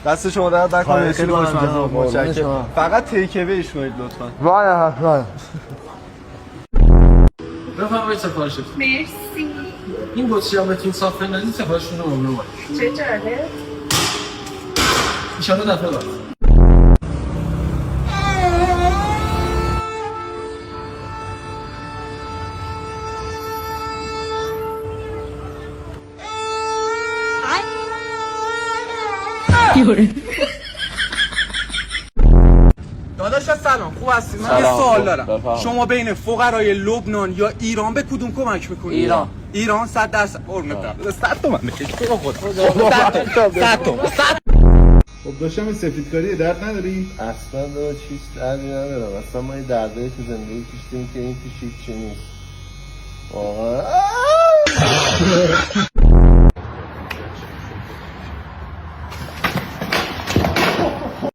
دست شما درد نکنه، خیلی خوشمزه بود. متشکرم. فقط تیک اویش کنید لطفاً. وای بفرمایید سفارشتون. مرسی. این بطری هم بهتون صاف ندید سفارشتون رو ممنون باید. چه جالب. ایشالا دفعه بعد. داداش سلام، خوب هستی؟ من یه سوال دارم. شما بین فقرای لبنان یا ایران به کدوم کمک میکنید؟ ایران. ایران 100%. قربونت برم. 100 تومن بکش تو خود. 100 تومن. خب داشتم این سفیدکاری درد نداری؟ اصلا داره چیز دردی ندارم. اصلا ما یه دردایی تو زندگی کشیدیم که این پیش هیچی نیست واقعا.